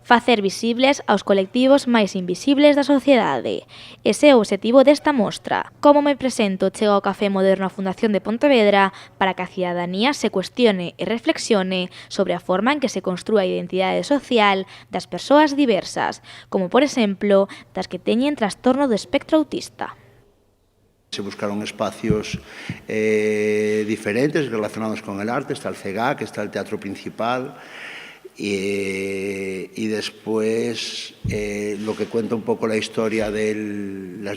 facer visibles aos colectivos máis invisibles da sociedade. Ese é o obxectivo desta mostra. Como me presento chega ao Café Moderno a Fundación de Pontevedra para que a cidadanía se cuestione e reflexione sobre a forma en que se construa a identidade social das persoas diversas, como por exemplo das que teñen trastorno do espectro autista. Se buscaron espacios diferentes relacionados con el arte, está el CEGAC, está el Teatro Principal, y después lo que cuenta un poco la historia del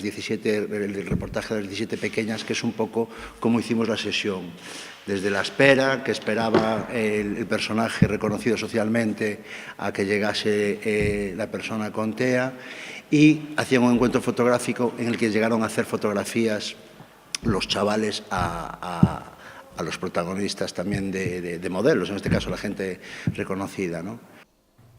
reportaje de las 17 pequeñas, que es un poco cómo hicimos la sesión. Desde la espera, que esperaba el personaje reconocido socialmente a que llegase la persona con TEA, y hacían un encuentro fotográfico en el que llegaron a hacer fotografías los chavales a los protagonistas tamén de modelos, en este caso la gente reconocida, ¿no?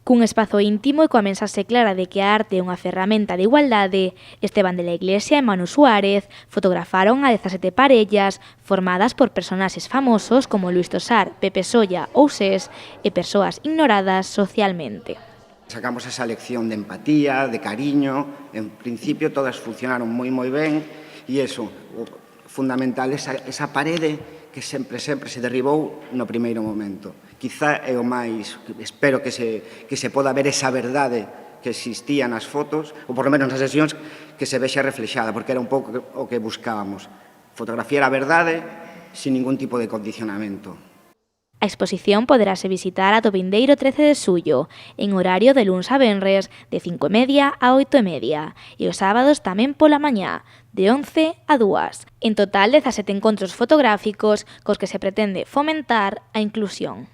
Cun espazo íntimo e coa mensaxe clara de que a arte é unha ferramenta de igualdade, Esteban de la Iglesia e Manu Suárez fotografaron a 17 parellas formadas por personaxes famosos como Luis Tosar, Pepe Solla ou Sés e persoas ignoradas socialmente. Sacamos esa lección de empatía, de cariño, en principio todas funcionaron moi ben e eso, fundamental, esa parede que sempre se derribou no primeiro momento. Quizá é o máis, espero que se poda ver esa verdade que existía nas fotos, ou por lo menos nas sesións, que se vexa reflexada, porque era un pouco o que buscábamos. Fotografiar a verdade sin ningún tipo de condicionamento. A exposición poderase visitar ata o vindeiro 13 de xullo, en horario de luns a venres, de 5:30 a 8:30, e os sábados tamén pola mañá, de 11 a 2. En total, 17 encontros fotográficos cos que se pretende fomentar a inclusión.